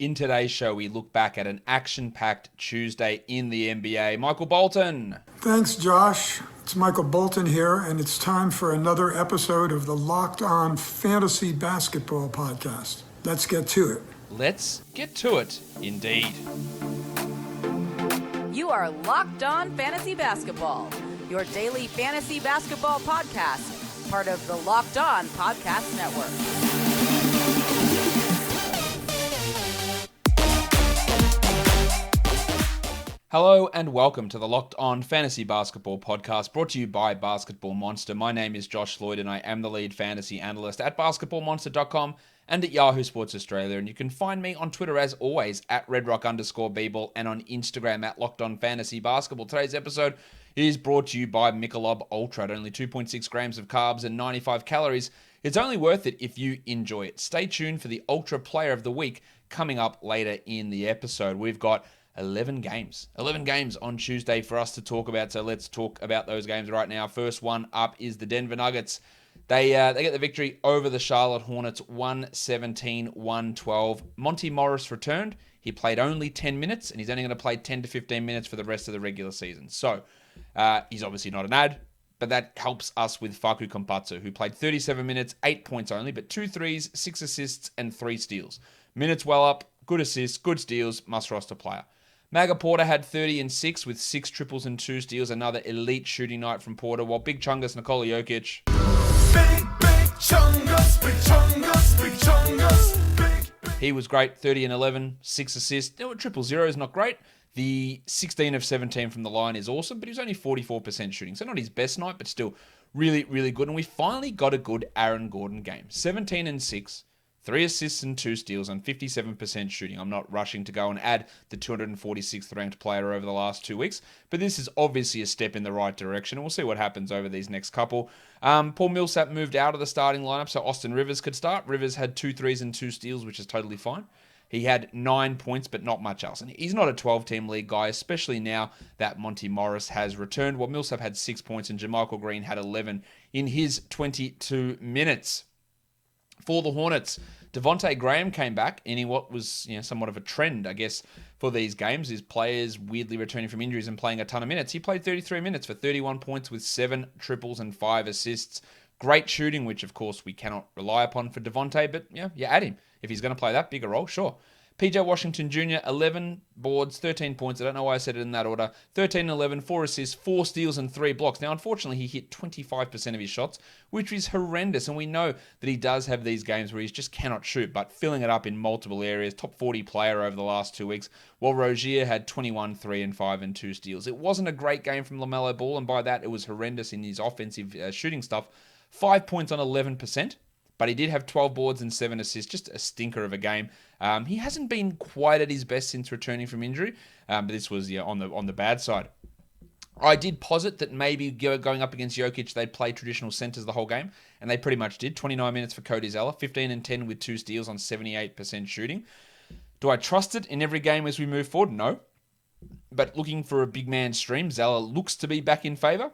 In today's show, we look back at an action-packed Tuesday in the NBA. Michael Bolton. Thanks, Josh. It's Michael Bolton here, and it's time for another episode of the Locked On Fantasy Basketball Podcast. Let's get to it. Let's get to it, indeed. You are Locked On Fantasy Basketball, your daily fantasy basketball podcast, part of the Locked On Podcast Network. Hello and welcome to the Locked On Fantasy Basketball Podcast, brought to you by Basketball Monster. My name is Josh Lloyd and I am the lead fantasy analyst at basketballmonster.com and at Yahoo Sports Australia. And you can find me on Twitter as always at redrock_bball and on Instagram at Locked On Fantasy Basketball. Today's episode is brought to you by Michelob Ultra at only 2.6 grams of carbs and 95 calories. It's only worth it if you enjoy it. Stay tuned for the Ultra Player of the Week coming up later in the episode. We've got 11 games on Tuesday for us to talk about. So let's talk about those games right now. First one up is the Denver Nuggets. They get the victory over the Charlotte Hornets, 117-112. Monty Morris returned. He played only 10 minutes, and he's only going to play 10 to 15 minutes for the rest of the regular season. So he's obviously not an ad, but that helps us with Facu Campazzo, who played 37 minutes, 8 points only, but 2 threes, 6 assists, and 3 steals. Minutes well up, good assists, good steals, must roster player. Maga Porter had 30 and 6 with 6 triples and 2 steals. Another elite shooting night from Porter, while Big Chungus Nikola Jokic. Big Chungus, Big Chungus, Big Chungus, Big. He was great, 30 and 11, 6 assists. Triple zero is not great. The 16 of 17 from the line is awesome, but he was only 44% shooting. So not his best night, but still really, really good. And we finally got a good Aaron Gordon game. 17 and 6. 3 assists and 2 steals on 57% shooting. I'm not rushing to go and add the 246th ranked player over the last 2 weeks, but this is obviously a step in the right direction, and we'll see what happens over these next couple. Paul Millsap moved out of the starting lineup, so Austin Rivers could start. Rivers had 2 threes and 2 steals, which is totally fine. He had 9 points, but not much else. And he's not a 12-team league guy, especially now that Monty Morris has returned. While Millsap had 6 points and JaMychal Green had 11 in his 22 minutes. For the Hornets, Devonte Graham came back in what was somewhat of a trend, I guess, for these games, is players weirdly returning from injuries and playing a ton of minutes. He played 33 minutes for 31 points with 7 triples and 5 assists. Great shooting, which of course we cannot rely upon for Devonte, but you add him. If he's going to play that bigger role, sure. PJ Washington Jr., 11 boards, 13 points. I don't know why I said it in that order. 13 and 11, 4 assists, 4 steals, and 3 blocks. Now, unfortunately, he hit 25% of his shots, which is horrendous. And we know that he does have these games where he just cannot shoot, but filling it up in multiple areas. Top 40 player over the last 2 weeks, while Rozier had 21, 3 and 5, and 2 steals. It wasn't a great game from LaMelo Ball, and by that, it was horrendous in his offensive shooting stuff. 5 points on 11%. But he did have 12 boards and 7 assists, just a stinker of a game. He hasn't been quite at his best since returning from injury, but this was on the bad side. I did posit that maybe going up against Jokic, they'd play traditional centers the whole game, and they pretty much did. 29 minutes for Cody Zeller, 15 and 10 with 2 steals on 78% shooting. Do I trust it in every game as we move forward? No. But looking for a big man stream, Zeller looks to be back in favor,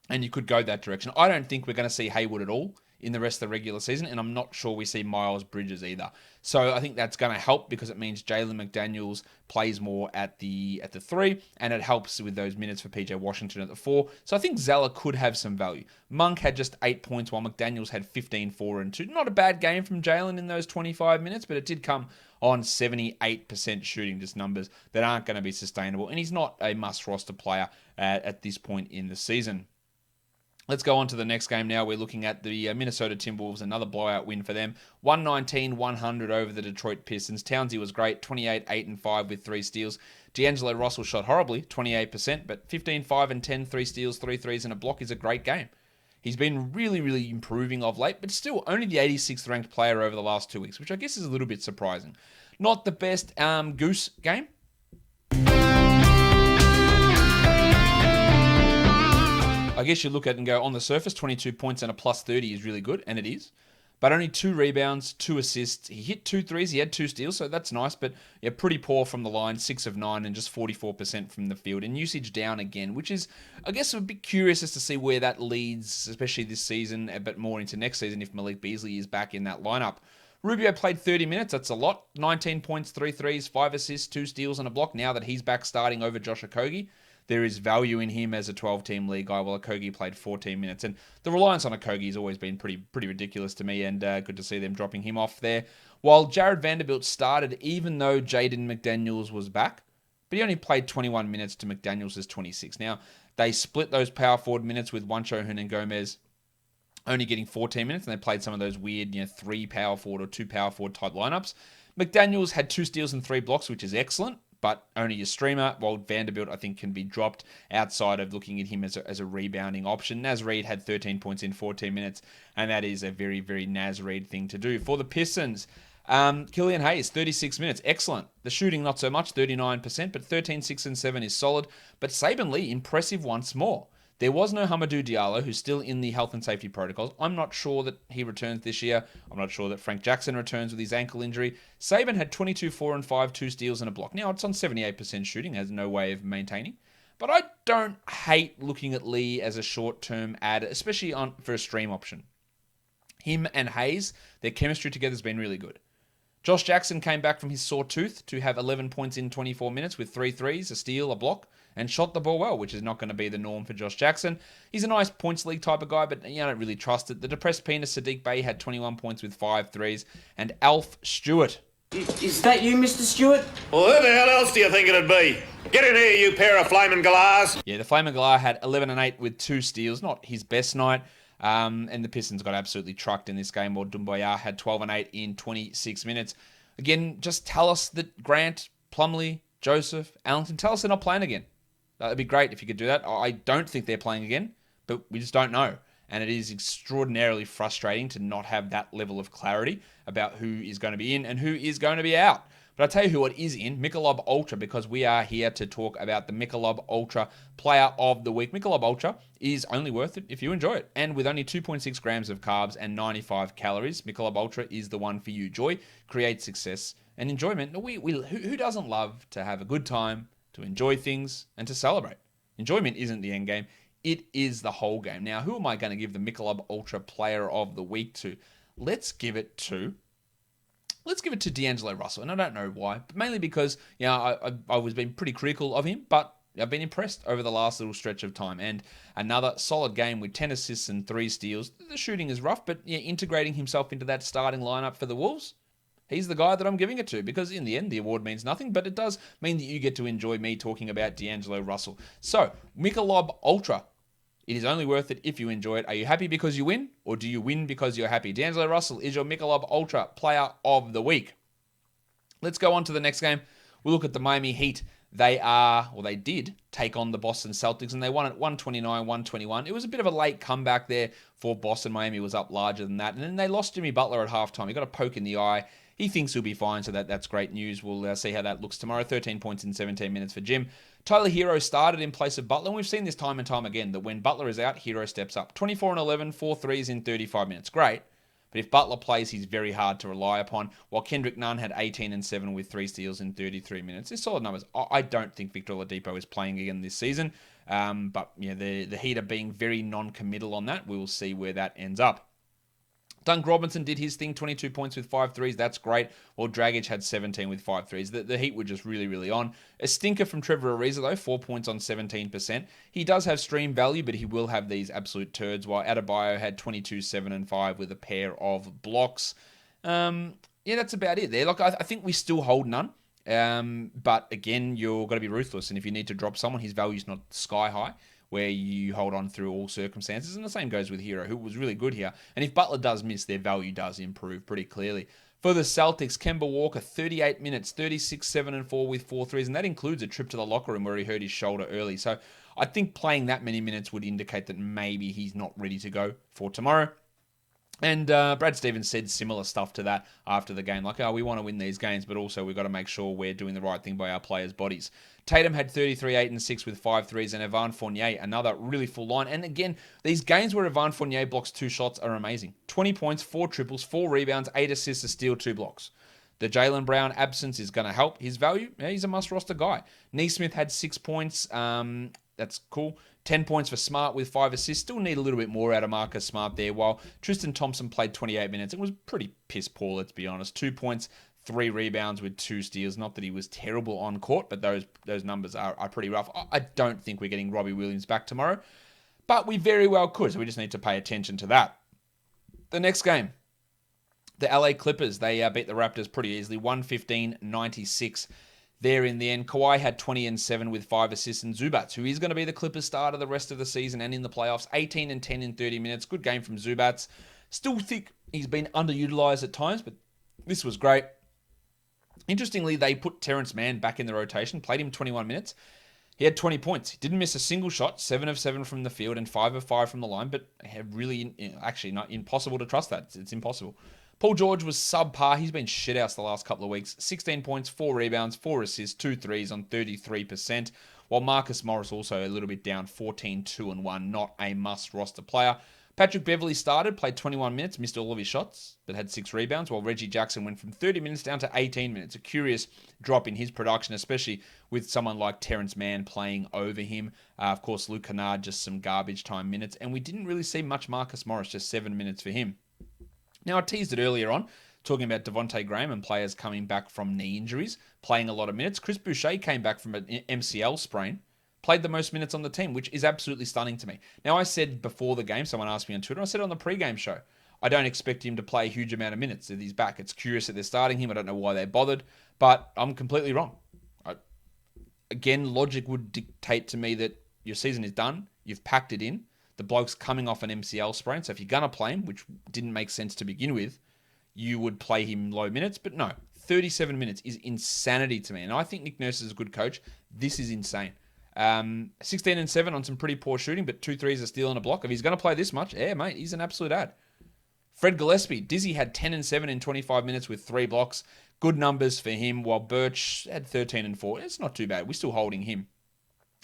and you could go that direction. I don't think we're going to see Hayward at all in the rest of the regular season, and I'm not sure we see Miles Bridges either. So I think that's going to help because it means Jalen McDaniels plays more at the 3, and it helps with those minutes for PJ Washington at the 4. So I think Zeller could have some value. Monk had just 8 points, while McDaniels had 15, 4, and 2. Not a bad game from Jalen in those 25 minutes, but it did come on 78% shooting, just numbers that aren't going to be sustainable, and he's not a must-roster player at this point in the season. Let's go on to the next game now. We're looking at the Minnesota Timberwolves, another blowout win for them. 119-100 over the Detroit Pistons. Townsy was great, 28, 8 and 5 with 3 steals. D'Angelo Russell shot horribly, 28%, but 15, 5 and 10, 3 steals, 3 threes and a block is a great game. He's been really, really improving of late, but still only the 86th ranked player over the last 2 weeks, which I guess is a little bit surprising. Not the best Goose game. I guess you look at it and go, on the surface, 22 points and a plus 30 is really good, and it is. But only 2 rebounds, 2 assists. He hit 2 threes, he had 2 steals, so that's nice. But pretty poor from the line, 6 of 9 and just 44% from the field. And usage down again, which is, I guess, a bit curious as to see where that leads, especially this season, but more into next season if Malik Beasley is back in that lineup. Rubio played 30 minutes. That's a lot. 19 points, 3 threes, 5 assists, 2 steals, and a block. Now that he's back starting over Josh Okogie, there is value in him as a 12-team league guy, while Okogie played 14 minutes. And the reliance on Okogie has always been pretty ridiculous to me, and good to see them dropping him off there. While Jared Vanderbilt started, even though Jaden McDaniels was back, but he only played 21 minutes to McDaniels' 26. Now, they split those power forward minutes with Juancho Hernan-Gomez only getting 14 minutes, and they played some of those weird, 3 power forward or 2 power forward type lineups. McDaniels had 2 steals and 3 blocks, which is excellent, but only a streamer, while Vanderbilt, I think, can be dropped outside of looking at him as a rebounding option. Naz Reid had 13 points in 14 minutes, and that is a very, very Naz Reid thing to do. For the Pistons, Killian Hayes, 36 minutes. Excellent. The shooting, not so much, 39%, but 13, 6, and 7 is solid. But Saben Lee, impressive once more. There was no Hamidou Diallo, who's still in the health and safety protocols. I'm not sure that he returns this year. I'm not sure that Frank Jackson returns with his ankle injury. Saben had 22, 4, and 5, 2 steals and a block. Now, it's on 78% shooting, has no way of maintaining. But I don't hate looking at Lee as a short-term add, especially for a stream option. Him and Hayes, their chemistry together has been really good. Josh Jackson came back from his sore tooth to have 11 points in 24 minutes with 3 threes, a steal, a block, and shot the ball well, which is not going to be the norm for Josh Jackson. He's a nice points league type of guy, but I don't really trust it. The depressed penis Sadiq Bey had 21 points with 5 threes, and Alf Stewart. Is that you, Mr. Stewart? Well, who the hell else do you think it'd be? Get in here, you pair of flaming galahs. Yeah, the Flaming Galah had 11 and 8 with 2 steals, not his best night. And the Pistons got absolutely trucked in this game, while Doumbouya had 12 and 8 in 26 minutes. Again, just tell us that Grant, Plumlee, Joseph, Allington, tell us they're not playing again. That'd be great if you could do that. I don't think they're playing again, but we just don't know. And it is extraordinarily frustrating to not have that level of clarity about who is going to be in and who is going to be out. But I'll tell you who it is in, Michelob Ultra, because we are here to talk about the Michelob Ultra Player of the Week. Michelob Ultra is only worth it if you enjoy it. And with only 2.6 grams of carbs and 95 calories, Michelob Ultra is the one for you. Joy creates success and enjoyment. Who doesn't love to have a good time, to enjoy things, and to celebrate? Enjoyment isn't the end game. It is the whole game. Now, who am I going to give the Michelob Ultra Player of the Week to? Let's give it to D'Angelo Russell. And I don't know why, but mainly because, I was being pretty critical of him, but I've been impressed over the last little stretch of time. And another solid game with 10 assists and 3 steals. The shooting is rough, but integrating himself into that starting lineup for the Wolves, he's the guy that I'm giving it to, because in the end, the award means nothing, but it does mean that you get to enjoy me talking about D'Angelo Russell. So, Michelob Ultra. It is only worth it if you enjoy it. Are you happy because you win, or do you win because you're happy? D'Angelo Russell is your Michelob Ultra Player of the Week. Let's go on to the next game. We'll look at the Miami Heat. They did take on the Boston Celtics, and they won at 129-121. It was a bit of a late comeback there for Boston. Miami was up larger than that, and then they lost Jimmy Butler at halftime. He got a poke in the eye. He thinks he'll be fine, so that's great news. We'll see how that looks tomorrow. 13 points in 17 minutes for Jim. Tyler Hero started in place of Butler, and we've seen this time and time again, that when Butler is out, Hero steps up. 24 and 11, 4 threes in 35 minutes. Great. But if Butler plays, he's very hard to rely upon, while Kendrick Nunn had 18 and 7 with 3 steals in 33 minutes. It's solid numbers. I don't think Victor Oladipo is playing again this season, but the Heat are being very non-committal on that. We will see where that ends up. Dunk Robinson did his thing, 22 points with 5 threes. That's great. Well, Dragic had 17 with 5 threes. The Heat were just really, really on. A stinker from Trevor Ariza, though, 4 points on 17%. He does have stream value, but he will have these absolute turds, while Adebayo had 22, 7, and 5 with a pair of blocks. That's about it there. I think we still hold none. But again, you're got to be ruthless. And if you need to drop someone, his value's not sky high, where you hold on through all circumstances. And the same goes with Hero, who was really good here. And if Butler does miss, their value does improve pretty clearly. For the Celtics, Kemba Walker, 38 minutes, 36, 7, and 4 with 4 threes. And that includes a trip to the locker room where he hurt his shoulder early. So I think playing that many minutes would indicate that maybe he's not ready to go for tomorrow. And Brad Stevens said similar stuff to that after the game. We want to win these games, but also we've got to make sure we're doing the right thing by our players' bodies. Tatum had 33, 8, and 6 with 5 threes, and Evan Fournier, another really full line. And again, these games where Evan Fournier blocks 2 shots are amazing. 20 points, 4 triples, 4 rebounds, 8 assists, a steal, 2 blocks. The Jaylen Brown absence is going to help his value. Yeah, he's a must-roster guy. Neesmith had 6 points, That's cool. 10 points for Smart with 5 assists. Still need a little bit more out of Marcus Smart there, while Tristan Thompson played 28 minutes. It was pretty piss poor, let's be honest. 2 points, 3 rebounds with 2 steals. Not that he was terrible on court, but those numbers are pretty rough. I don't think we're getting Robbie Williams back tomorrow, but we very well could, so we just need to pay attention to that. The next game, the LA Clippers, they beat the Raptors pretty easily, 115-96. There in the end, Kawhi had 20 and 7 with 5 assists, and Zubats, who is going to be the Clippers starter the rest of the season and in the playoffs, 18 and 10 in 30 minutes. Good game from Zubats. Still think he's been underutilized at times, but this was great. Interestingly, they put Terence Mann back in the rotation, played him 21 minutes. He had 20 points. He didn't miss a single shot, 7 of 7 from the field and 5 of 5 from the line, but really, actually, not impossible to trust that. It's impossible. Paul George was subpar. He's been shithouse the last couple of weeks. 16 points, 4 rebounds, 4 assists, 2 threes on 33%. While Marcus Morris also a little bit down, 14, 2 and 1. Not a must roster player. Patrick Beverley started, played 21 minutes, missed all of his shots, but had 6 rebounds, while Reggie Jackson went from 30 minutes down to 18 minutes. A curious drop in his production, especially with someone like Terence Mann playing over him. Of course, Luke Kennard, just some garbage time minutes. And we didn't really see much Marcus Morris, just 7 minutes for him. Now, I teased it earlier on, talking about Devonte Graham and players coming back from knee injuries, playing a lot of minutes. Chris Boucher came back from an MCL sprain, played the most minutes on the team, which is absolutely stunning to me. Now, I said before the game, someone asked me on Twitter, I said on the pregame show, I don't expect him to play a huge amount of minutes if he's back. It's curious that they're starting him. I don't know why they bothered, but I'm completely wrong. Again, logic would dictate to me that your season is done. You've packed it in. The bloke's coming off an MCL sprain, so if you're going to play him, which didn't make sense to begin with, you would play him low minutes. But no, 37 minutes is insanity to me. And I think Nick Nurse is a good coach. This is insane. 16 and 7 on some pretty poor shooting, but 2 threes, a steal and a block. If he's going to play this much, yeah, mate, he's an absolute ad. Fred Gillespie, Dizzy had 10 and 7 in 25 minutes with 3 blocks. Good numbers for him, while Birch had 13 and 4. It's not too bad. We're still holding him.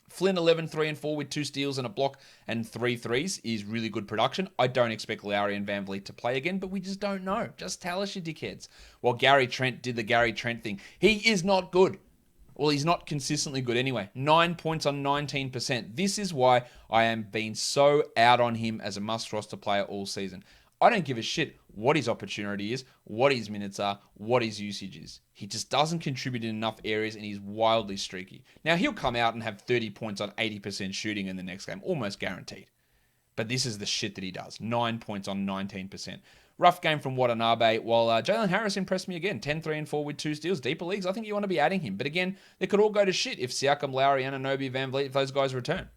Flynn, 11, 3 and 4 with 2 steals and a block and 3 threes is really good production. I don't expect Lowry and Van Vliet to play again, but we just don't know. Just tell us, you dickheads. While Gary Trent did the Gary Trent thing. He is not good. Well, he's not consistently good anyway. 9 points on 19%. This is why I am being so out on him as a must-roster player all season. I don't give a shit what his opportunity is, what his minutes are, what his usage is. He just doesn't contribute in enough areas, and he's wildly streaky. Now, he'll come out and have 30 points on 80% shooting in the next game, almost guaranteed. But this is the shit that he does. 9 points on 19%. Rough game from Watanabe, while Jalen Harris impressed me again. 10, 3 and 4 with 2 steals. Deeper leagues, I think you want to be adding him. But again, they could all go to shit if Siakam, Lowry, Anunoby, Van Vliet, if those guys return.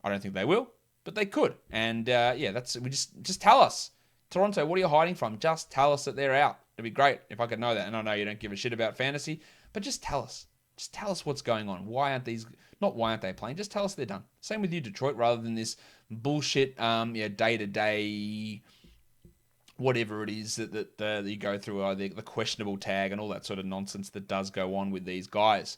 I don't think they will, but they could. And we just tell us. Toronto, what are you hiding from? Just tell us that they're out. It'd be great if I could know that. And I know you don't give a shit about fantasy, but just tell us. Just tell us what's going on. Why aren't they playing? Just tell us they're done. Same with you, Detroit, rather than this bullshit, day-to-day, whatever it is that you go through, the questionable tag and all that sort of nonsense that does go on with these guys.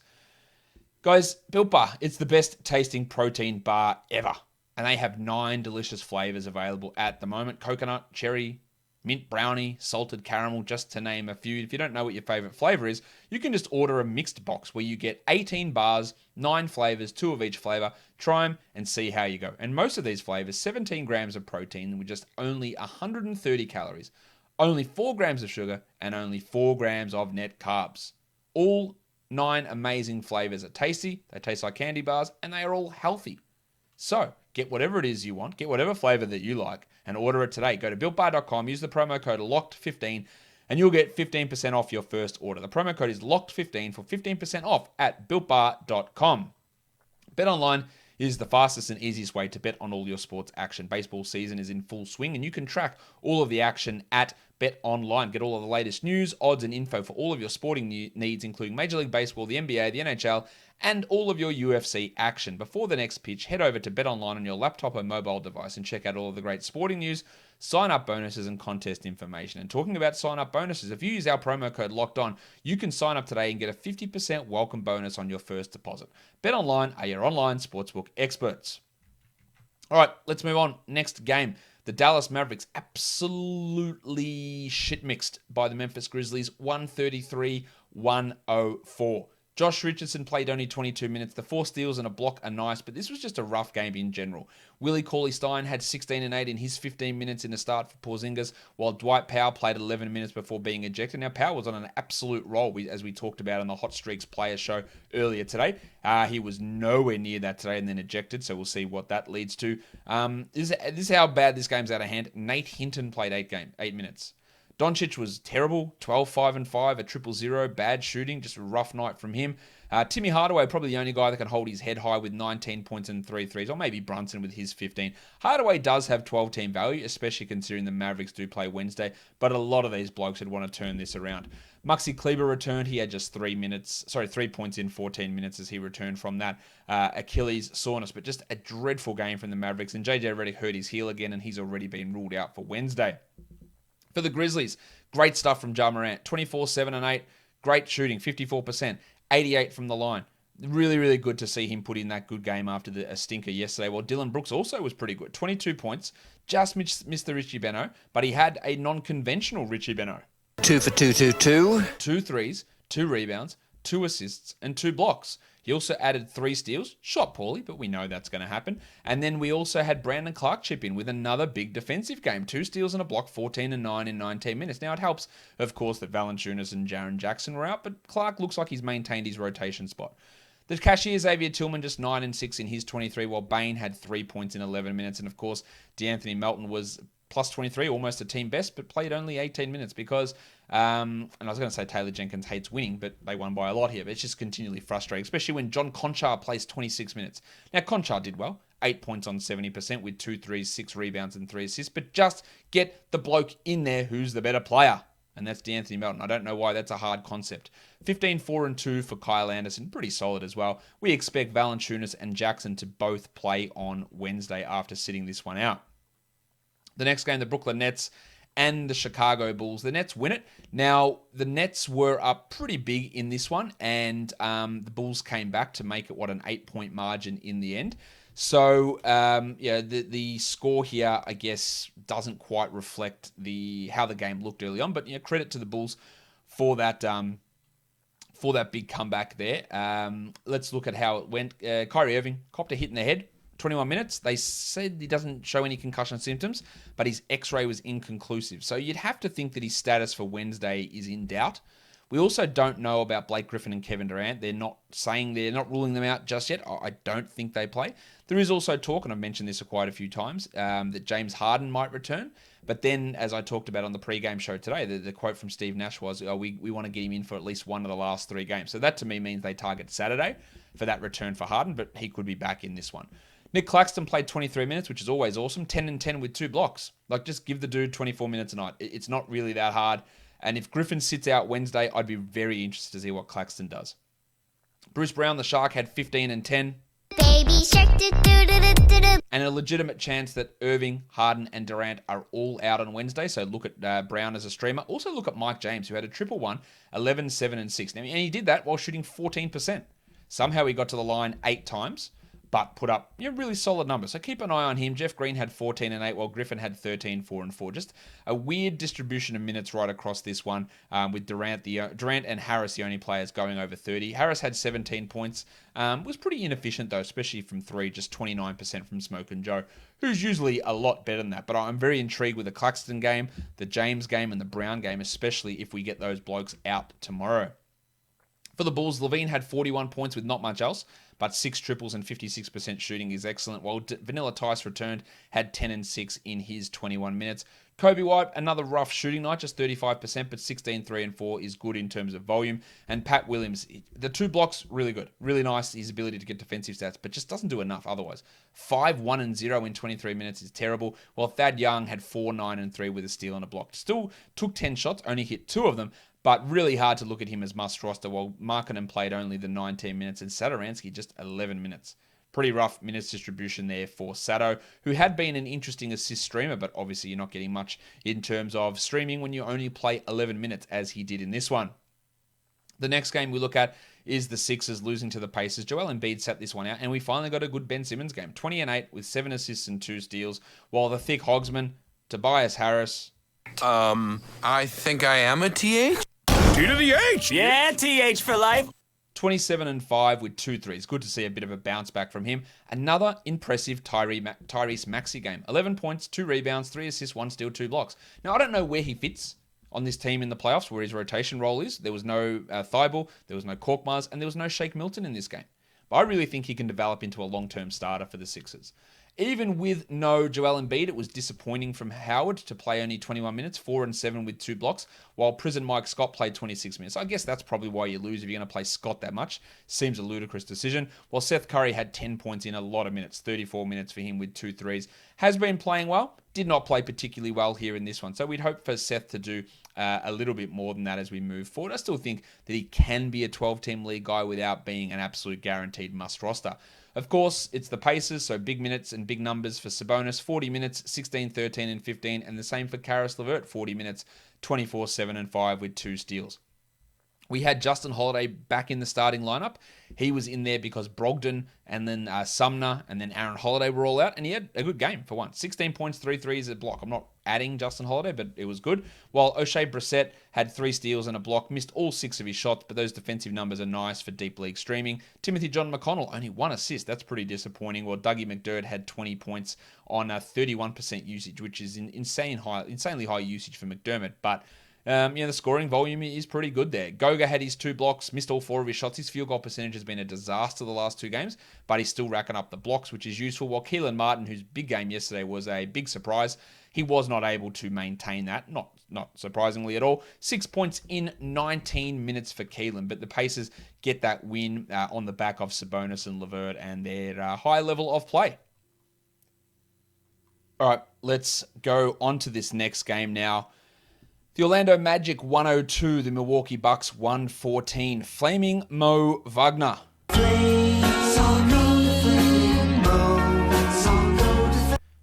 Guys, Built Bar, it's the best tasting protein bar ever. And they have 9 delicious flavors available at the moment. Coconut, cherry, mint brownie, salted caramel, just to name a few. If you don't know what your favorite flavor is, you can just order a mixed box where you get 18 bars, 9 flavors, 2 of each flavor. Try them and see how you go. And most of these flavors, 17 grams of protein with just only 130 calories, only 4 grams of sugar, and only 4 grams of net carbs. All 9 amazing flavors are tasty, they taste like candy bars, and they are all healthy. So, get whatever it is you want, get whatever flavor that you like, and order it today. Go to BuiltBar.com, use the promo code LOCKED15, and you'll get 15% off your first order. The promo code is LOCKED15 for 15% off at BuiltBar.com. BetOnline is the fastest and easiest way to bet on all your sports action. Baseball season is in full swing, and you can track all of the action at BetOnline. Get all of the latest news, odds, and info for all of your sporting needs, including Major League Baseball, the NBA, the NHL, and all of your UFC action. Before the next pitch, head over to BetOnline on your laptop or mobile device and check out all of the great sporting news, sign-up bonuses, and contest information. And talking about sign-up bonuses, if you use our promo code LOCKEDON, you can sign up today and get a 50% welcome bonus on your first deposit. BetOnline are your online sportsbook experts. All right, let's move on. Next game. The Dallas Mavericks absolutely shit-mixed by the Memphis Grizzlies, 133-104. Josh Richardson played only 22 minutes. The 4 steals and a block are nice, but this was just a rough game in general. Willie Cauley-Stein had 16 and 8 in his 15 minutes in the start for Porzingis, while Dwight Powell played 11 minutes before being ejected. Now, Powell was on an absolute roll, as we talked about on the Hot Streaks Players show earlier today. He was nowhere near that today and then ejected, so we'll see what that leads to. This is how bad this game's out of hand. Nate Hinton played 8 minutes. Doncic was terrible, 12, 5, and 5, a 0-0, bad shooting, just a rough night from him. Timmy Hardaway, probably the only guy that can hold his head high with 19 points and 3 threes, or maybe Brunson with his 15. Hardaway does have 12-team value, especially considering the Mavericks do play Wednesday, but a lot of these blokes would want to turn this around. Maxi Kleber returned. He had just 3 points in 14 minutes as he returned from that Achilles soreness, but just a dreadful game from the Mavericks, and JJ Redick hurt his heel again, and he's already been ruled out for Wednesday. For the Grizzlies, great stuff from Ja Morant. 24, 7, and 8. Great shooting, 54%. 88 from the line. Really, really good to see him put in that good game after a stinker yesterday. Well, Dylan Brooks also was pretty good. 22 points. Just missed the Richie Beno, but he had a non-conventional Richie Beno. 2 for 2. 2 threes, 2 rebounds, 2 assists, and 2 blocks. He also added 3 steals, shot poorly, but we know that's going to happen. And then we also had Brandon Clark chip in with another big defensive game. 2 steals and a block, 14 and 9 in 19 minutes. Now, it helps, of course, that Valanciunas and Jaren Jackson were out, but Clark looks like he's maintained his rotation spot. The cashier, Xavier Tillman, just 9 and 6 in his 23, while Bane had 3 points in 11 minutes. And, of course, DeAnthony Melton was plus 23, almost a team best, but played only 18 minutes because, and I was going to say Taylor Jenkins hates winning, but they won by a lot here. But it's just continually frustrating, especially when John Conchar plays 26 minutes. Now, Conchar did well, 8 points on 70% with 2 threes, 6 rebounds, and 3 assists, but just get the bloke in there who's the better player. And that's DeAnthony Melton. I don't know why that's a hard concept. 15, 4, and 2 for Kyle Anderson. Pretty solid as well. We expect Valanciunas and Jackson to both play on Wednesday after sitting this one out. The next game, the Brooklyn Nets and the Chicago Bulls. The Nets win it. Now, the Nets were up pretty big in this one, and the Bulls came back to make it, an 8-point margin in the end. So, the score here, I guess, doesn't quite reflect how the game looked early on, but credit to the Bulls for that big comeback there. Let's look at how it went. Kyrie Irving copped a hit in the head. 21 minutes. They said he doesn't show any concussion symptoms, but his x-ray was inconclusive. So you'd have to think that his status for Wednesday is in doubt. We also don't know about Blake Griffin and Kevin Durant. They're not ruling them out just yet. I don't think they play. There is also talk, and I've mentioned this quite a few times, that James Harden might return. But then, as I talked about on the pregame show today, the quote from Steve Nash was, we want to get him in for at least one of the last 3 games. So that to me means they target Saturday for that return for Harden, but he could be back in this one. Nick Claxton played 23 minutes, which is always awesome. 10 and 10 with 2 blocks. Just give the dude 24 minutes a night. It's not really that hard. And if Griffin sits out Wednesday, I'd be very interested to see what Claxton does. Bruce Brown, the Shark, had 15 and 10. Baby shark, and a legitimate chance that Irving, Harden, and Durant are all out on Wednesday. So look at Brown as a streamer. Also look at Mike James, who had a 1-1, 11, 7, and 6. Now, and he did that while shooting 14%. Somehow he got to the line 8 times, but put up really solid numbers. So keep an eye on him. Jeff Green had 14 and 8, while Griffin had 13, 4, and 4. Just a weird distribution of minutes right across this one, with Durant and Harris the only players going over 30. Harris had 17 points. Was pretty inefficient though, especially from 3, just 29% from Smoke and Joe, who's usually a lot better than that. But I'm very intrigued with the Claxton game, the James game, and the Brown game, especially if we get those blokes out tomorrow. For the Bulls, Levine had 41 points with not much else, but 6 triples and 56% shooting is excellent, while Vanilla Tice returned, had 10 and 6 in his 21 minutes. Kobe White, another rough shooting night, just 35%, but 16, 3, and 4 is good in terms of volume. And Pat Williams, the 2 blocks, really good. Really nice, his ability to get defensive stats, but just doesn't do enough otherwise. 5, 1, and 0 in 23 minutes is terrible, while Thad Young had 4, 9, and 3 with a steal and a block. Still took 10 shots, only hit 2 of them, but really hard to look at him as must roster, while Markkanen played only the 19 minutes and Satoransky just 11 minutes. Pretty rough minutes distribution there for Sato, who had been an interesting assist streamer, but obviously you're not getting much in terms of streaming when you only play 11 minutes, as he did in this one. The next game we look at is the Sixers losing to the Pacers. Joel Embiid sat this one out, and we finally got a good Ben Simmons game. 20 and 8 with 7 assists and 2 steals, while the thick hogsman, Tobias Harris... I think I am a TH? T to the H! Yeah, TH for life. 27 and 5 with 2 threes. Good to see a bit of a bounce back from him. Another impressive Tyrese Maxey game. 11 points, 2 rebounds, 3 assists, 1 steal, 2 blocks. Now, I don't know where he fits on this team in the playoffs, where his rotation role is. There was no Thibault, there was no Korkmaz, and there was no Shake Milton in this game. But I really think he can develop into a long-term starter for the Sixers. Even with no Joel Embiid, it was disappointing from Howard to play only 21 minutes, 4 and 7 with 2 blocks, while Prison Mike Scott played 26 minutes. I guess that's probably why you lose if you're going to play Scott that much. Seems a ludicrous decision. While Seth Curry had 10 points in a lot of minutes, 34 minutes for him with 2 threes. Has been playing well, did not play particularly well here in this one. So we'd hope for Seth to do a little bit more than that as we move forward. I still think that he can be a 12-team league guy without being an absolute guaranteed must roster. Of course, it's the Pacers, so big minutes and big numbers for Sabonis. 40 minutes, 16, 13, and 15. And the same for Karis LeVert, 40 minutes, 24, 7, and 5 with 2 steals. We had Justin Holiday back in the starting lineup. He was in there because Brogdon and then Sumner and then Aaron Holiday were all out, and he had a good game for once. 16 points, 3 threes, a block. I'm not adding Justin Holiday, but it was good. While O'Shea Brissett had 3 steals and a block, missed all 6 of his shots, but those defensive numbers are nice for deep league streaming. Timothy John McConnell, only 1 assist. That's pretty disappointing. While Dougie McDermott had 20 points on 31% usage, which is insanely high usage for McDermott, but the scoring volume is pretty good there. Goga had his 2 blocks, missed all 4 of his shots. His field goal percentage has been a disaster the last 2 games, but he's still racking up the blocks, which is useful. While Keelan Martin, whose big game yesterday was a big surprise, he was not able to maintain that, not surprisingly at all. 6 points in 19 minutes for Keelan, but the Pacers get that win on the back of Sabonis and LeVert and their high level of play. All right, let's go on to this next game now. The Orlando Magic 102, the Milwaukee Bucks 114. Flaming Mo Wagner.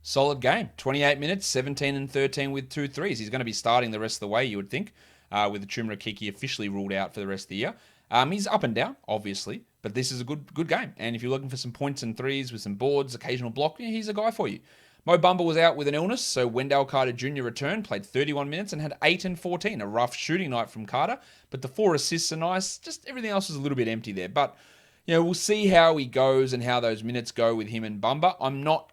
Solid game. 28 minutes, 17 and 13 with 2 threes. He's going to be starting the rest of the way, you would think, with the Chuma Rakiki officially ruled out for the rest of the year. He's up and down, obviously, but this is a good game. And if you're looking for some points and threes with some boards, occasional block, he's a guy for you. Mo Bamba was out with an illness, so Wendell Carter Jr. returned, played 31 minutes and had 8 and 14. A rough shooting night from Carter, but the 4 assists are nice. Just everything else was a little bit empty there. But, we'll see how he goes and how those minutes go with him and Bamba. I'm not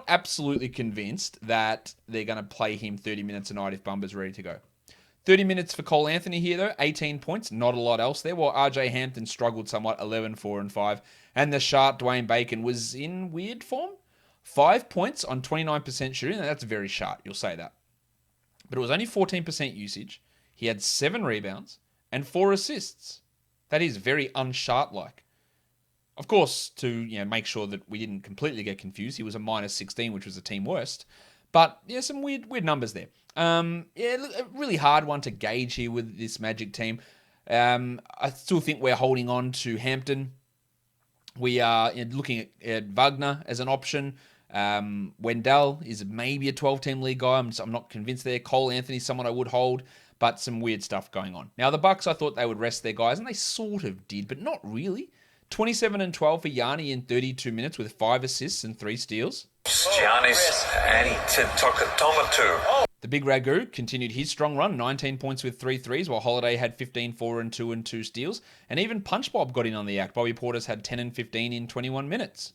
absolutely convinced that they're going to play him 30 minutes a night if Bumba's ready to go. 30 minutes for Cole Anthony here, though. 18 points, not a lot else there. While RJ Hampton struggled somewhat, 11, 4, and 5. And the sharp Dwayne Bacon was in weird form. 5 points on 29% shooting. Now, that's very sharp, you'll say that. But it was only 14% usage. He had 7 rebounds and 4 assists. That is very unsharp-like. Of course, to make sure that we didn't completely get confused, he was a minus 16, which was the team worst. But, some weird numbers there. A really hard one to gauge here with this Magic team. I still think we're holding on to Hampton. We are looking at Wagner as an option. Wendell is maybe a 12-team league guy. I'm not convinced there. Cole Anthony, someone I would hold, but some weird stuff going on. Now, the Bucks, I thought they would rest their guys, and they sort of did, but not really. 27 and 12 for Gianni in 32 minutes with 5 assists and 3 steals. Giannis Antetokounmpo. The Big Ragu continued his strong run, 19 points with 3 threes, while Holiday had 15, 4, and 2 and 2 steals. And even Punch Bob got in on the act. Bobby Portis had 10 and 15 in 21 minutes.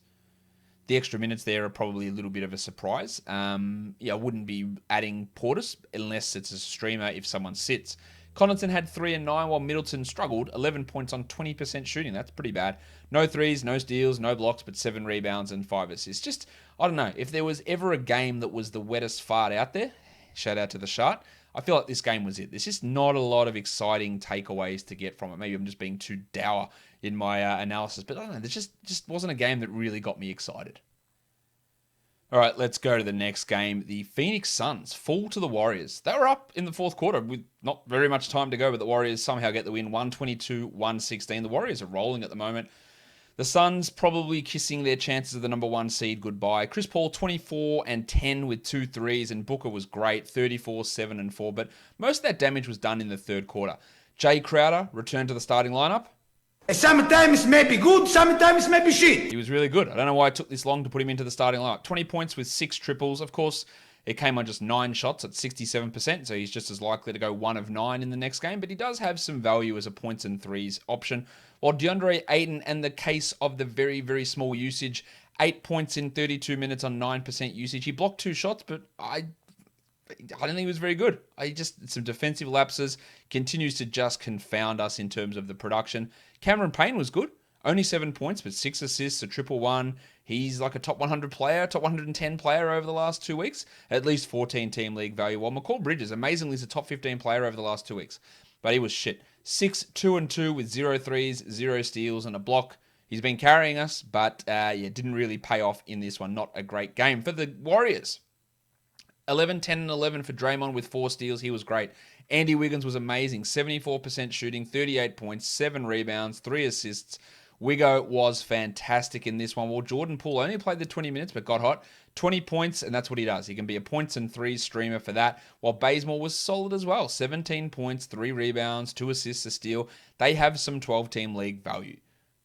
The extra minutes there are probably a little bit of a surprise. I wouldn't be adding Portis unless it's a streamer if someone sits. Connaughton had 3 and 9, while Middleton struggled, 11 points on 20% shooting. That's pretty bad. No threes, no steals, no blocks, but 7 rebounds and 5 assists. Just, I don't know, if there was ever a game that was the wettest fart out there, shout out to the Shart, I feel like this game was it. There's just not a lot of exciting takeaways to get from it. Maybe I'm just being too dour in my analysis, but I don't know, there just wasn't a game that really got me excited. All right, let's go to the next game. The Phoenix Suns fall to the Warriors. They were up in the fourth quarter with not very much time to go, but the Warriors somehow get the win, 122-116. The Warriors are rolling at the moment. The Suns probably kissing their chances of the number 1 seed goodbye. Chris Paul, 24 and 10 with 2 threes, and Booker was great, 34, 7 and 4. But most of that damage was done in the third quarter. Jay Crowder returned to the starting lineup. Sometimes maybe good, sometimes maybe shit. He was really good. I don't know why it took this long to put him into the starting lineup. 20 points with 6 triples. Of course, It came on just 9 shots at 67%, so he's just as likely to go 1 of 9 in the next game, but he does have some value as a points and threes option. While DeAndre Ayton, and the case of the very, very small usage, 8 points in 32 minutes on 9% usage. He blocked 2 shots, but I don't think he was very good. Some defensive lapses, continues to just confound us in terms of the production. Cameron Payne was good. Only 7 points, but 6 assists, a triple one. He's like a top 100 player, top 110 player over the last 2 weeks. At least 14 team league value. While McCall Bridges, amazingly, is a top 15 player over the last 2 weeks. But he was shit. 6-2-2 with 0 threes, 0 steals, and a block. He's been carrying us, but didn't really pay off in this one. Not a great game. For the Warriors, 11, 10, and 11 for Draymond with 4 steals. He was great. Andy Wiggins was amazing. 74% shooting, 38 points, 7 rebounds, 3 assists. Wiggo was fantastic in this one. Well, Jordan Poole only played the 20 minutes, but got hot. 20 points, and that's what he does. He can be a points and threes streamer for that. While Bazemore was solid as well. 17 points, 3 rebounds, 2 assists, a steal. They have some 12-team league value.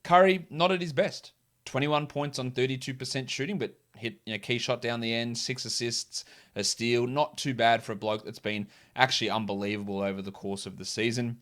Curry, not at his best. 21 points on 32% shooting, but hit a key shot down the end, 6 assists, a steal. Not too bad for a bloke that's been actually unbelievable over the course of the season.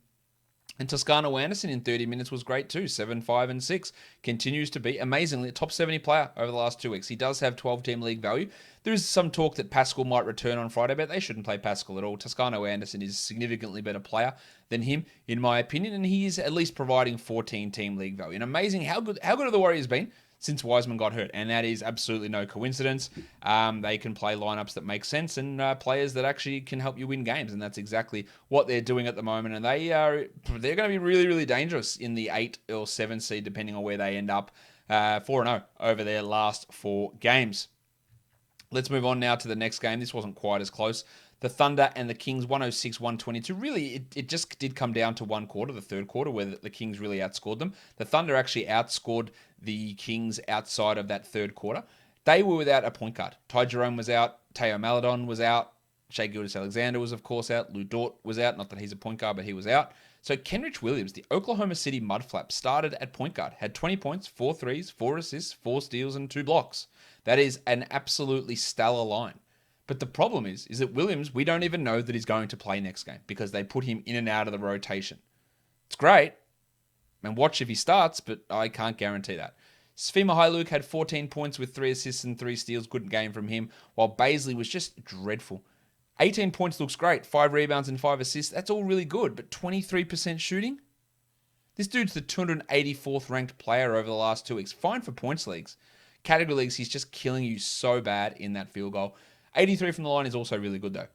And Toscano Anderson in 30 minutes was great too. 7, 5, and 6. Continues to be, amazingly, a top 70 player over the last 2 weeks. He does have 12-team league value. There is some talk that Pascal might return on Friday, but they shouldn't play Pascal at all. Toscano Anderson is a significantly better player than him, in my opinion, and he is at least providing 14-team league value. And amazing how good have the Warriors been since Wiseman got hurt, and that is absolutely no coincidence. They can play lineups that make sense and players that actually can help you win games, and that's exactly what they're doing at the moment. And they're going to be really, really dangerous in the 8 or 7 seed, depending on where they end up. 4-0 over their last 4 games. Let's move on now to the next game. This wasn't quite as close. The Thunder and the Kings, 106-122. Really, it just did come down to one quarter, the third quarter, where the Kings really outscored them. The Thunder actually outscored the Kings outside of that third quarter. They were without a point guard. Ty Jerome was out. Teo Maledon was out. Shai Gilgeous-Alexander was, of course, out. Lou Dort was out. Not that he's a point guard, but he was out. So Kenrich Williams, the Oklahoma City Mudflap, started at point guard. Had 20 points, 4 threes, 4 assists, 4 steals, and 2 blocks. That is an absolutely stellar line. But the problem is that Williams, we don't even know that he's going to play next game because they put him in and out of the rotation. It's great. And watch if he starts, but I can't guarantee that. Svi Mykhailiuk had 14 points with 3 assists and 3 steals. Good game from him. While Bazley was just dreadful. 18 points looks great. 5 rebounds and 5 assists. That's all really good. But 23% shooting? This dude's the 284th ranked player over the last 2 weeks. Fine for points leagues. Category leagues, he's just killing you so bad in that field goal. 83 from the line is also really good, though.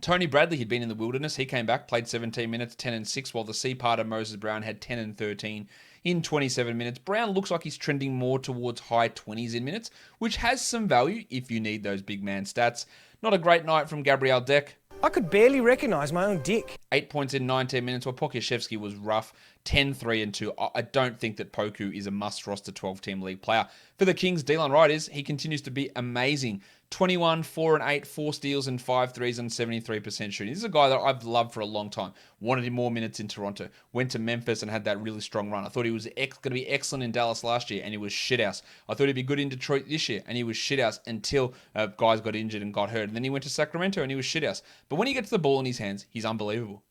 Tony Bradley had been in the wilderness. He came back, played 17 minutes, 10 and 6, while the C-parter Moses Brown had 10 and 13 in 27 minutes. Brown looks like he's trending more towards high 20s in minutes, which has some value if you need those big man stats. Not a great night from Gabriel Deck. I could barely recognise my own dick. 8 points in 19 minutes, while Pokusevski was rough. 10, 3, and 2. I don't think that Poku is a must-roster 12-team league player. For the Kings, Delon Wright is. He continues to be amazing. 21, 4, and 8, 4 steals, and 5 threes, and 73% shooting. This is a guy that I've loved for a long time. Wanted him more minutes in Toronto. Went to Memphis and had that really strong run. I thought he was going to be excellent in Dallas last year, and he was shithouse. I thought he'd be good in Detroit this year, and he was shithouse until guys got injured and got hurt. And then he went to Sacramento, and he was shithouse. But when he gets the ball in his hands, he's unbelievable.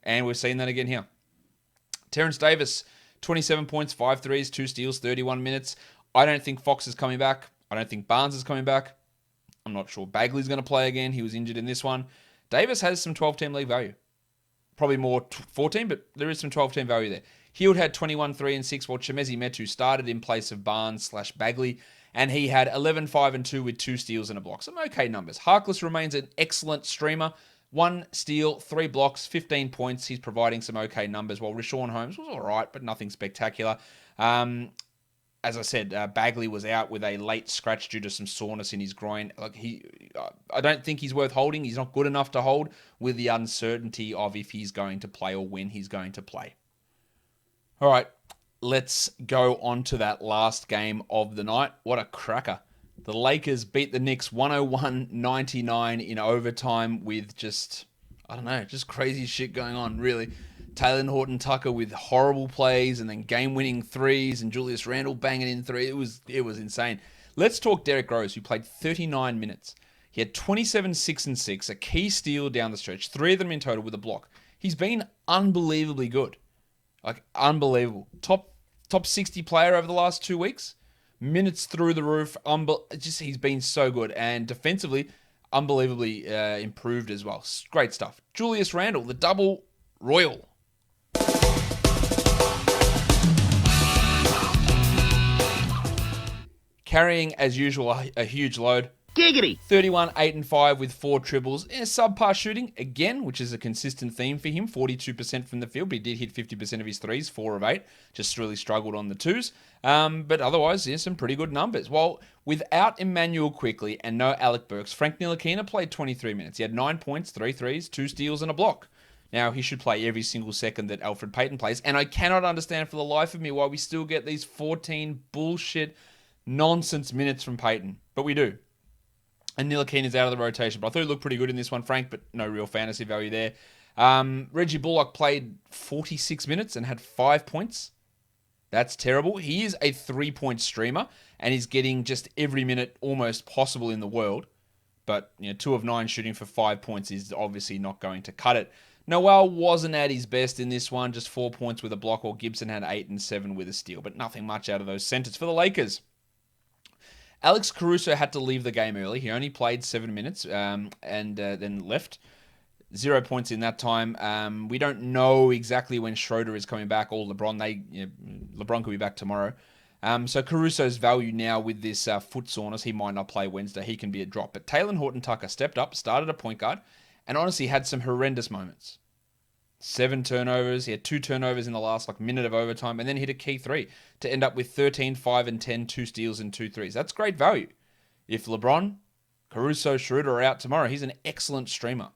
And we've seen that again here. Terence Davis, 27 points, 5 threes, 2 steals, 31 minutes. I don't think Fox is coming back. I don't think Barnes is coming back. I'm not sure Bagley's going to play again. He was injured in this one. Davis has some 12-team league value. Probably more 14, but there is some 12-team value there. Hield had 21, 3, and 6, while Chemezi Metu started in place of Barnes/Bagley, and he had 11, 5, and 2 with 2 steals and a block. Some okay numbers. Harkless remains an excellent streamer. 1 steal, 3 blocks, 15 points. He's providing some okay numbers, while Richaun Holmes was all right, but nothing spectacular. As I said, Bagley was out with a late scratch due to some soreness in his groin. I don't think he's worth holding. He's not good enough to hold with the uncertainty of if he's going to play or when he's going to play. All right, let's go on to that last game of the night. What a cracker. The Lakers beat the Knicks 101-99 in overtime with just crazy shit going on, really. Taylor Horton-Tucker with horrible plays and then game-winning threes and Julius Randle banging in 3. It was insane. Let's talk Derrick Rose, who played 39 minutes. He had 27, 6, and 6, a key steal down the stretch, 3 of them in total with a block. He's been unbelievably good. Like, unbelievable. Top 60 player over the last 2 weeks. Minutes through the roof. He's been so good. And defensively, unbelievably improved as well. Great stuff. Julius Randle, the double royal. Carrying, as usual, a huge load. Giggity! 31, 8, and 5 with 4 triples. Subpar shooting, again, which is a consistent theme for him. 42% from the field, but he did hit 50% of his threes, 4 of 8. Just really struggled on the 2s. But otherwise, some pretty good numbers. Well, without Emmanuel Quickley and no Alec Burks, Frank Ntilikina played 23 minutes. He had 9 points, 3 threes, 2 steals, and a block. Now, he should play every single second that Alfred Payton plays, and I cannot understand for the life of me why we still get these 14 bullshit nonsense minutes from Payton. But we do. And Ntilikina's out of the rotation. But I thought he looked pretty good in this one, Frank, but no real fantasy value there. Reggie Bullock played 46 minutes and had 5 points. That's terrible. He is a 3-point streamer, and he's getting just every minute almost possible in the world. But 2 of 9 shooting for 5 points is obviously not going to cut it. Noel wasn't at his best in this one, just 4 points with a block, while Gibson had 8 and 7 with a steal. But nothing much out of those centers for the Lakers. Alex Caruso had to leave the game early. He only played 7 minutes and then left. 0 points in that time. We don't know exactly when Schroeder is coming back or LeBron. LeBron could be back tomorrow. So Caruso's value now with this foot soreness, he might not play Wednesday. He can be a drop. But Talen Horton-Tucker stepped up, started a point guard, and honestly had some horrendous moments. 7 turnovers. He had 2 turnovers in the last minute of overtime, and then hit a key 3 to end up with 13, 5, and 10, 2 steals and 2 threes. That's great value. If LeBron, Caruso, Schroeder are out tomorrow, he's an excellent streamer.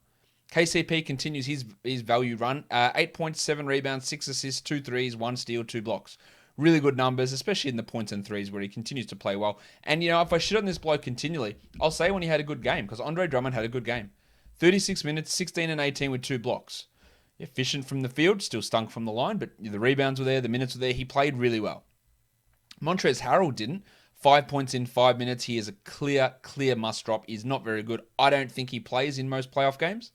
KCP continues his value run. 8 points, 7 rebounds, 6 assists, 2 threes, 1 steal, 2 blocks. Really good numbers, especially in the points and threes where he continues to play well. And, if I shit on this bloke continually, I'll say when he had a good game, because Andre Drummond had a good game. 36 minutes, 16 and 18 with 2 blocks. Efficient from the field, still stunk from the line, but the rebounds were there, the minutes were there. He played really well. Montrezl Harrell didn't. 5 points in 5 minutes. He is a clear must drop. He's not very good. I don't think he plays in most playoff games.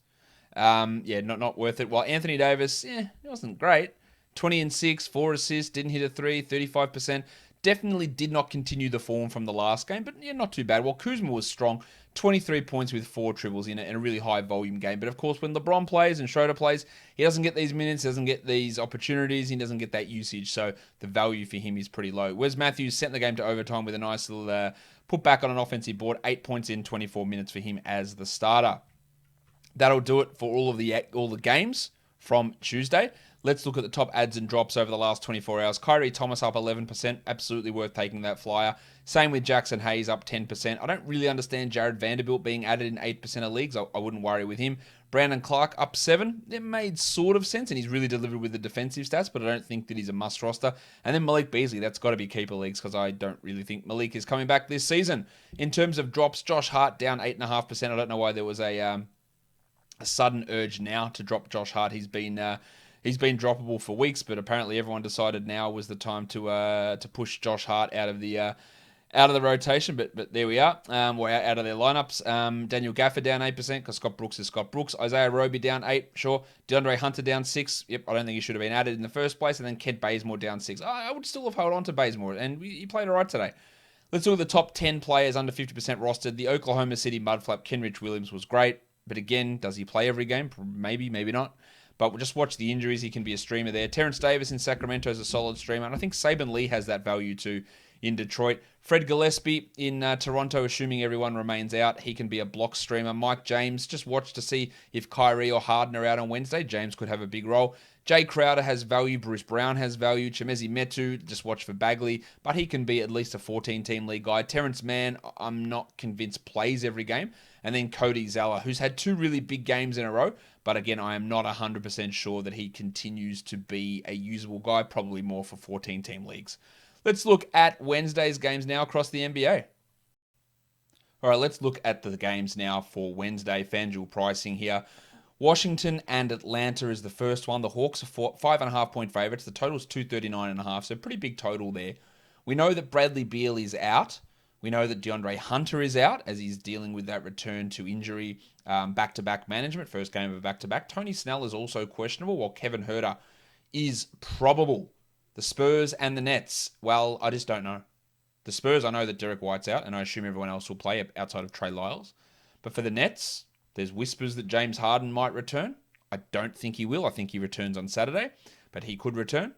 Not worth it. While Anthony Davis, it wasn't great. 20 and 6, 4 assists, didn't hit a 3, 35%. Definitely did not continue the form from the last game, but not too bad. While Kuzma was strong, 23 points with 4 triples in a really high volume game. But of course, when LeBron plays and Schroeder plays, he doesn't get these minutes, doesn't get these opportunities, he doesn't get that usage. So the value for him is pretty low. Wes Matthews sent the game to overtime with a nice little put back on an offensive board. 8 points in 24 minutes for him as the starter. That'll do it for all the games from Tuesday. Let's look at the top adds and drops over the last 24 hours. Kyrie Thomas up 11%. Absolutely worth taking that flyer. Same with Jackson Hayes up 10%. I don't really understand Jared Vanderbilt being added in 8% of leagues. I wouldn't worry with him. Brandon Clark up 7. It made sort of sense, and he's really delivered with the defensive stats, but I don't think that he's a must roster. And then Malik Beasley, that's got to be keeper leagues because I don't really think Malik is coming back this season. In terms of drops, Josh Hart down 8.5%. I don't know why there was a sudden urge now to drop Josh Hart. He's been droppable for weeks, but apparently everyone decided now was the time to push Josh Hart out of the rotation. But there we are. We're out of their lineups. Daniel Gafford down 8% because Scott Brooks is Scott Brooks. Isaiah Roby down 8, sure. DeAndre Hunter down 6. Yep, I don't think he should have been added in the first place. And then Kent Bazemore down 6. I would still have held on to Bazemore, and he played all right today. Let's look at the top 10 players under 50% rostered. The Oklahoma City Mudflap, Kenrich Williams, was great. But again, does he play every game? Maybe, maybe not. But we'll just watch the injuries. He can be a streamer there. Terence Davis in Sacramento is a solid streamer. And I think Saben Lee has that value too in Detroit. Fred Gillespie in Toronto, assuming everyone remains out. He can be a block streamer. Mike James, just watch to see if Kyrie or Harden are out on Wednesday. James could have a big role. Jay Crowder has value. Bruce Brown has value. Chemezi Metu, just watch for Bagley. But he can be at least a 14-team league guy. Terrence Mann, I'm not convinced plays every game. And then Cody Zeller, who's had 2 really big games in a row. But again, I am not 100% sure that he continues to be a usable guy. Probably more for 14-team leagues. Let's look at Wednesday's games now across the NBA. All right, let's look at the games now for Wednesday. FanDuel pricing here. Washington and Atlanta is the first one. The Hawks are 5.5-point favorites. The total is 239.5, so pretty big total there. We know that Bradley Beal is out. We know that DeAndre Hunter is out as he's dealing with that return to injury, back-to-back management, first game of a back-to-back. Tony Snell is also questionable, while Kevin Huerter is probable. The Spurs and the Nets, well, I just don't know. The Spurs, I know that Derek White's out, and I assume everyone else will play outside of Trey Lyles. But for the Nets, there's whispers that James Harden might return. I don't think he will. I think he returns on Saturday, but he could return.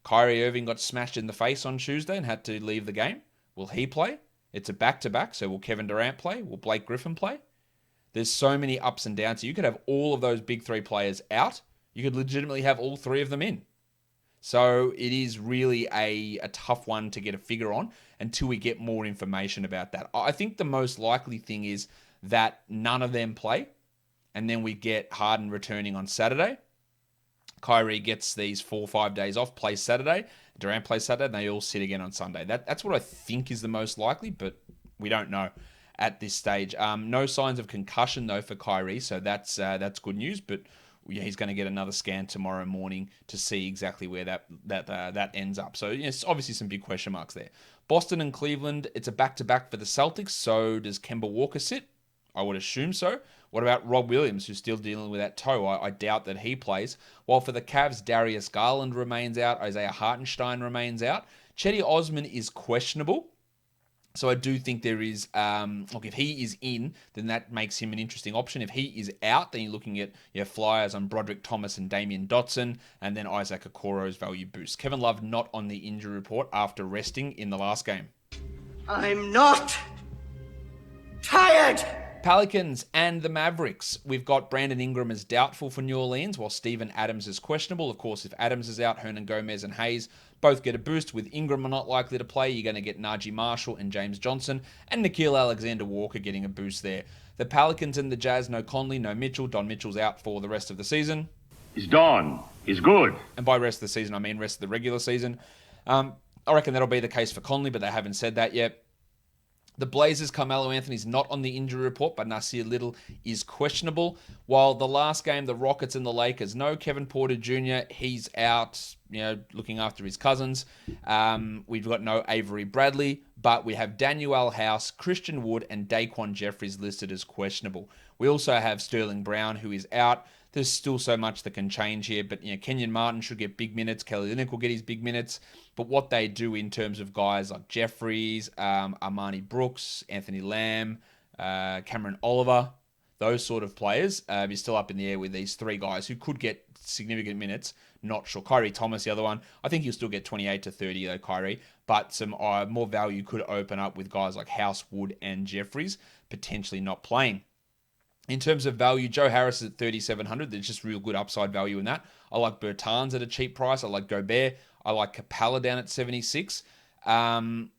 Kyrie Irving got smashed in the face on Tuesday and had to leave the game. Will he play? It's a back-to-back, so will Kevin Durant play? Will Blake Griffin play? There's so many ups and downs. So you could have all of those big three players out. You could legitimately have all three of them in. So it is really a tough one to get a figure on until we get more information about that. I think the most likely thing is that none of them play, and then we get Harden returning on Saturday. Kyrie gets these 4 or 5 days off, plays Saturday. Durant plays Saturday, and they all sit again on Sunday. That's what I think is the most likely, but we don't know at this stage. No signs of concussion, though, for Kyrie, so that's good news, but yeah, he's going to get another scan tomorrow morning to see exactly where that ends up. So, yes, obviously some big question marks there. Boston and Cleveland, it's a back-to-back for the Celtics, so does Kemba Walker sit? I would assume so. What about Rob Williams, who's still dealing with that toe? I doubt that he plays. While for the Cavs, Darius Garland remains out. Isaiah Hartenstein remains out. Chetty Osman is questionable. So I do think there is, if he is in, then that makes him an interesting option. If he is out, then you're looking at flyers on Broderick Thomas and Damian Dotson, and then Isaac Okoro's value boost. Kevin Love not on the injury report after resting in the last game. I'm not tired. Pelicans and the Mavericks. We've got Brandon Ingram as doubtful for New Orleans, while Steven Adams is questionable. Of course, if Adams is out, Hernan Gomez and Hayes both get a boost. With Ingram not likely to play, you're going to get Najee Marshall and James Johnson, and Nickeil Alexander-Walker getting a boost there. The Pelicans and the Jazz, no Conley, no Mitchell. Don Mitchell's out for the rest of the season. He's done. He's good. And by rest of the season, I mean rest of the regular season. I reckon that'll be the case for Conley, but they haven't said that yet. The Blazers, Carmelo Anthony's not on the injury report, but Nasir Little is questionable. While the last game, the Rockets and the Lakers, no Kevin Porter Jr., he's out, looking after his cousins. We've got no Avery Bradley, but we have Daniel House, Christian Wood, and Daquan Jeffries listed as questionable. We also have Sterling Brown, who is out. There's still so much that can change here, but Kenyon Martin should get big minutes. Kelly Olynyk will get his big minutes. But what they do in terms of guys like Jeffries, Armani Brooks, Anthony Lamb, Cameron Oliver, those sort of players, is still up in the air with these three guys who could get significant minutes. Not sure. Kyrie Thomas, the other one. I think he'll still get 28 to 30, though, Kyrie. But some more value could open up with guys like House, Wood, and Jeffries potentially not playing. In terms of value, Joe Harris is at 3,700. There's just real good upside value in that. I like Bertans at a cheap price. I like Gobert. I like Capella down at 76. I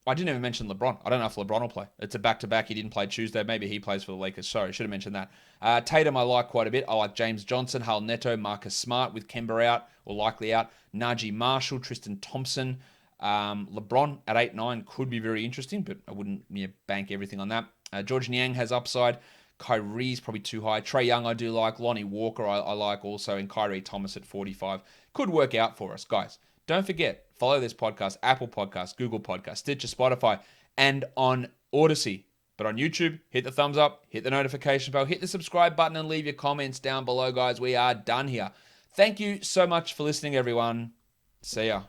didn't even mention LeBron. I don't know if LeBron will play. It's a back-to-back. He didn't play Tuesday. Maybe he plays for the Lakers. Sorry, should have mentioned that. Tatum I like quite a bit. I like James Johnson, Hal Neto, Marcus Smart with Kemba out or likely out. Najee Marshall, Tristan Thompson. LeBron at 8-9 could be very interesting, but I wouldn't bank everything on that. George Niang has upside. Kyrie's probably too high. Trey Young I do like. Lonnie Walker I like also. And Kyrie Thomas at 45. Could work out for us. Guys, don't forget, follow this podcast, Apple Podcasts, Google Podcasts, Stitcher, Spotify, and on Odyssey. But on YouTube, hit the thumbs up, hit the notification bell, hit the subscribe button, and leave your comments down below, guys. We are done here. Thank you so much for listening, everyone. See ya.